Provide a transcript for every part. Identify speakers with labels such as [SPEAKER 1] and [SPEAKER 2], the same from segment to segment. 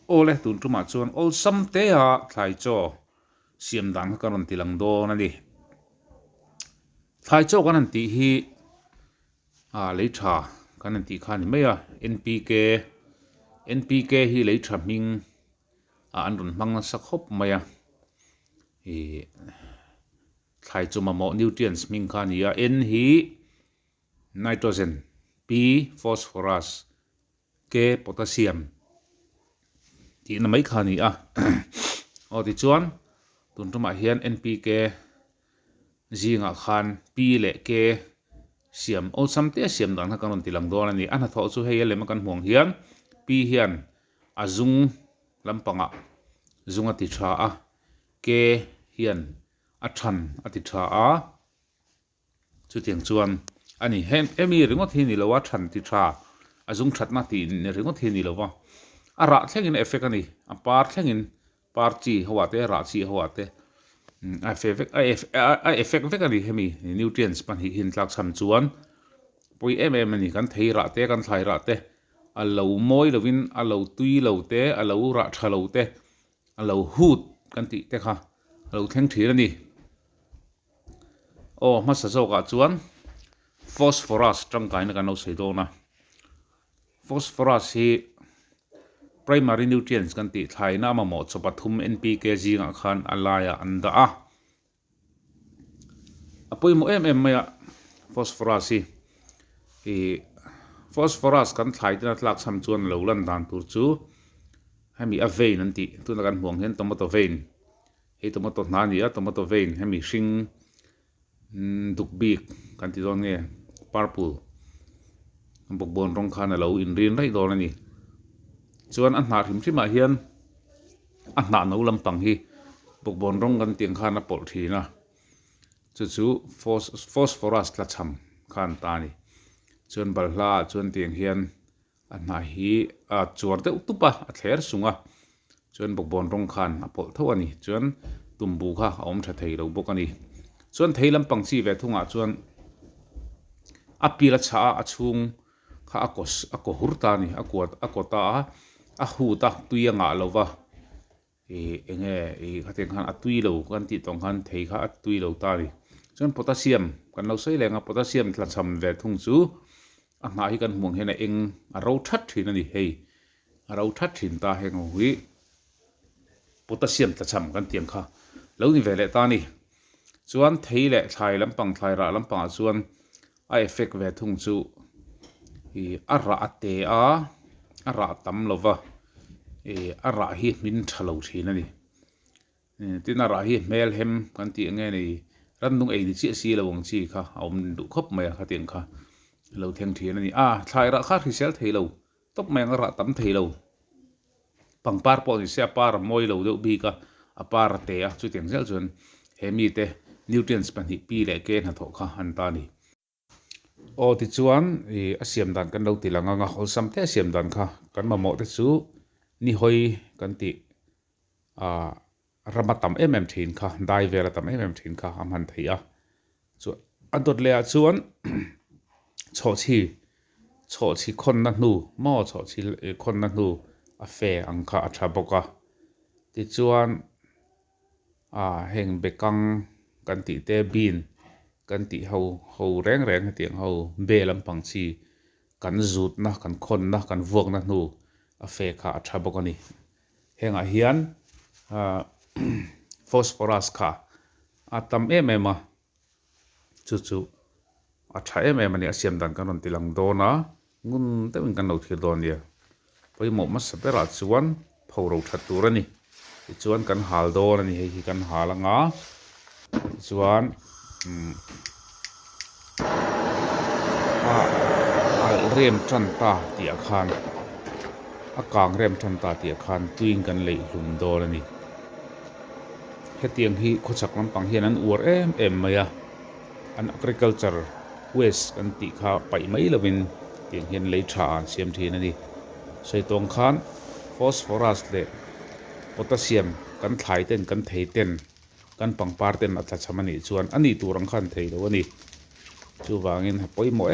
[SPEAKER 1] ole tun tuma chuan ol sam te a thlai chaw siam dan ka ron tilang do na ni thlai chaw kan an ti hi lấy trà cái này thì khai mấy NPK hi lấy trà mình anh run mang sắc hộp mày thì khai cho mà mọi nutrients mình khai này N hi nitrogen, P phosphorus, K potassium thì nó mấy khai này thì chuan tuần trong mãi hiền NPK gì ngã khan P lệ K siam ol sam te siam dan ha kanon tilang do ani an tho chu hei le ma kan huang hian pi hian azung lampanga zunga ti tha a ke hian a than ati tha a chu tiang chuan ani hem emi ringot hi ni lowa than ti tha azung that na ti ne ringot hi ni lowa a ra thlengin effect ani a par thlengin par chi hawate ra chi hawate effect vek ani hemi nutrients pan hi hin tlak sam chuan poi ani kan thei ra te kan thlai ra te a lo moi lovin a lo tui lo te a lo ra tha lo te a lo hut kan ti te kha lo thleng thir ani ma sa zo ka chuan phosphorus tang kai na kan no sei do na phosphorus hi primary nutrients kan ti thlai na ma mo cho pathum NPK ji nga khan alaya anda apoi mo maya phosphorus hi phosphorus kan thlai na tlak sam chuan lo lan dan tur chu hemi a vein an ti tu na kan huang hen tomato vein he tomato na ni a tomato vein hemi hring duk bik kan ti don nge purple bok bon rong khan lo in rin rai do na ni chuan an hna hrim hrim a hian a hna no lampang hi bok bon rong kan tiang khan a pol thina chu phosphorus la cham khan ta ni chuan balhla chuan tiang hian a hna hi a chuar de utupa a thler sunga chuan bok bon rong khan a pol tho ani chuan tumbu kha om tha thei lo bok ani chuan thei lampang chi ve thunga chuan a pila cha a chung kha a ko hurta ni a kota a huta tuya nga lova enge khateng khan atui lo kan ti tong khan thei kha atui lo ta ni chuan potassium kan lo sei lenga potassium tla cham ve thung chu a nga hi kan hmuang hena eng a ro that thin ani hei a ro that thin ta heng hui potassium tla cham kan tiang kha lo ni ve le ta ni chuan thei le thlai lampang thlai ra lampang chuan a effect ve thung chu hi a ra te a ra tam lova a ra hi min thalo thin ani tin a ra hi mel hem kan ti nge nei ran nung ei ni chi si lawang chi kha om du khop mai kha tiang kha lo theng thin ani thlai ra kha risel thei lo top mai nga ra tam thei lo pangpar po ni se par moi lo deuh bi ka a par te a chu tiang zel chuan hemi te nutrients pan hi pi le ke na tho kha an ta ni ti chuan a siam dan kan lo ti langa nga hol sam te siam dan kha kan ma mo te chu ni hoi kan ti ramatam thin kha dai vela tam thin kha am han thei a chu adot le a chuan cho chi khon na nu mo cho chi khon na nu a fe ang kha a tha boka ti chuan heng bekang kan ti te bin kan ti ho reng tiang ho be lampang chi kan zut na kan khon na kan vuak na nu a fe kha a tha bok ani henga hian phosphorus kha atam ma chu a tha ani a siam dan kan ron tilang do na ngun te win kan lo thir don ya poi mo ma sapera chuan phoro that tur ani chuan kan hal do ani hi kan halanga chuan rem chan ta ti khan a kang rem chan ta ti khan tuing kan lei hlum do ani hetiang hi khochak lampang hian an ur em maya an agriculture waste kan ti kha pai mai lovin tiang hian lei tha an siam thin ani sei tong khan phosphorus le potassium kan thlai ten kan thei ten kan pangpar ten atla chamani chuan ani turang khan thei lo ani chu wangin poi mo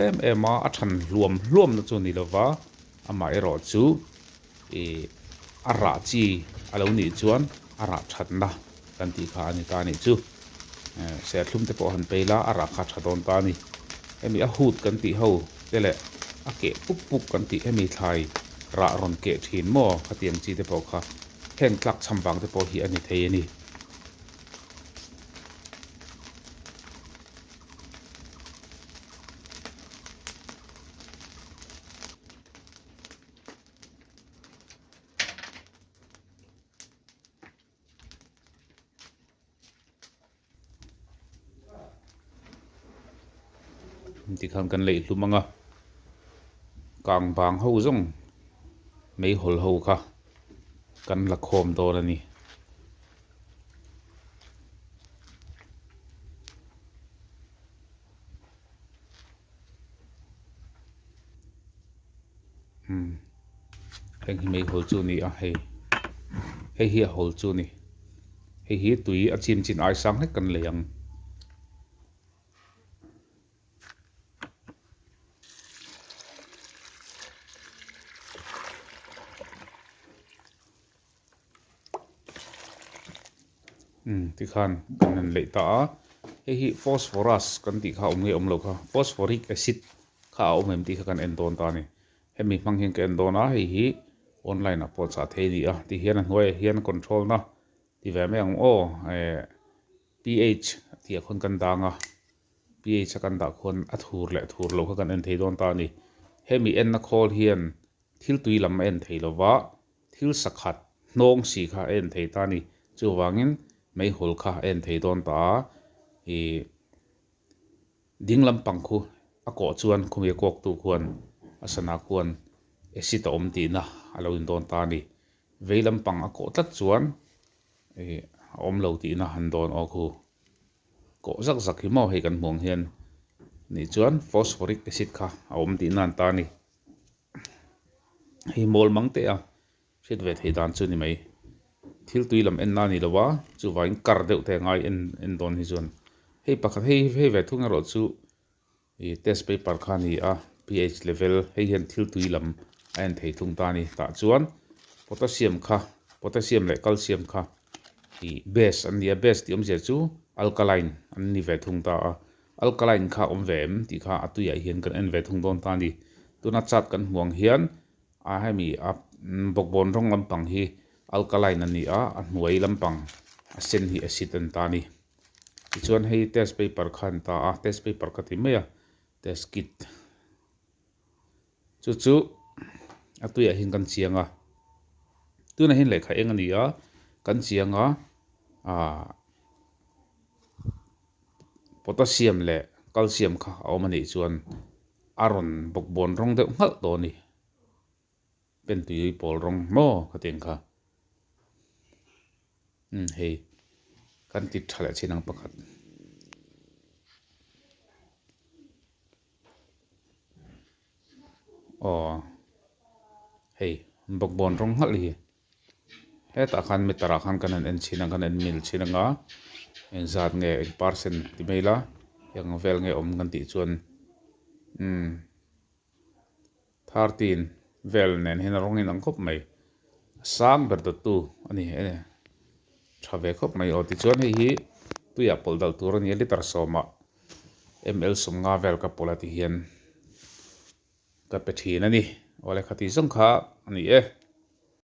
[SPEAKER 1] a than luam na chu ni lova ama ero chu ara chi alo ni chuan ara thatna kan ti kha ani ta ni chu se thlum te pawh han peila ara kha thaton ta ni hemi a hut kan ti ho tele a ke puk puk kan ti hemi thlai ra ron ke thin mo khatiang chi te pawh kha heng tlak chambang te pawh hi ani thei ani ti khan kan lei hlumanga kang bang ho zong mei hol ho kha kan la khom dor ani heng hi mei hol chu ni a hei hei hi a hol chu ni hei hi tui a chim chin ai sang hlek kan leiang ti khan kan lei ta hei hi phosphorus kan ti kha om nge om lo kha phosphoric acid kha om em ti kha kan en don ta ni hemi mang hin kan don a hei hi online a po cha thei ni a ti hian an hoi hian control na ti ve me ang o pH ti a khon kan danga pH kan da khon a thur le thur lo kha kan en thei don ta ni hemi en na khol hian thil tui lam en thei lo wa thil sakhat nong si kha en thei ta ni chu wangin mei hol kha en thei don ta i dinglam pangkhu a ko chuan khumi kok tu khuan asana khuan acid om ti na alo in don ta ni veilam pang a ko tlat chuan om lo ti na han don o khu ko zak zak hi mo hei kan hmong hian ni chuan phosphoric acid kha a om ti nan ta ni hei mol mang te a hret ve thei dan chu ni mai thil tui lam en na ni lowa chu wain kar deuh te ngai en don hi chuan hei pakhat hei ve thunga ro chu i test paper kha ni a pH level hei hian thil tui lam en thei thung ta ni ta chuan potassium le calcium kha i base an nia base ti om je chu alkaline an ni ve thung ta a alkaline kha om ve em ti kha atu ya hian kan en ve thung don ta ni tuna chat kan hmuang hian a hemi a bokbon rong lampang hi alkaline ani a hnuai lampang a sen hi acid an ta ni ti chuan hei test paper khan ta a test paper ka ti mai a test kit chu atu ya hin kan chianga tuna hin lekha eng ani a kan chianga potassium le calcium kha awm ani chuan aron bokbon rong deuh ngal do ni pen tui pol rong mo khateng kha hei kan ti thala chinang pakhat hei bokbon rong ngal hi he ta khan mi tara khan kan en chinang kan en mil chinanga en zat nge en parcel ti maila yang vel nge om kan ti chuan 13 vel nen hin rong in ang khop mai sang ber da tu ani ene thave khop mai o ti chuan hei hi tu ya pol dal tur ani liter soma ml som nga vel ka polati hian ka pe thin ani ole khati zong kha ani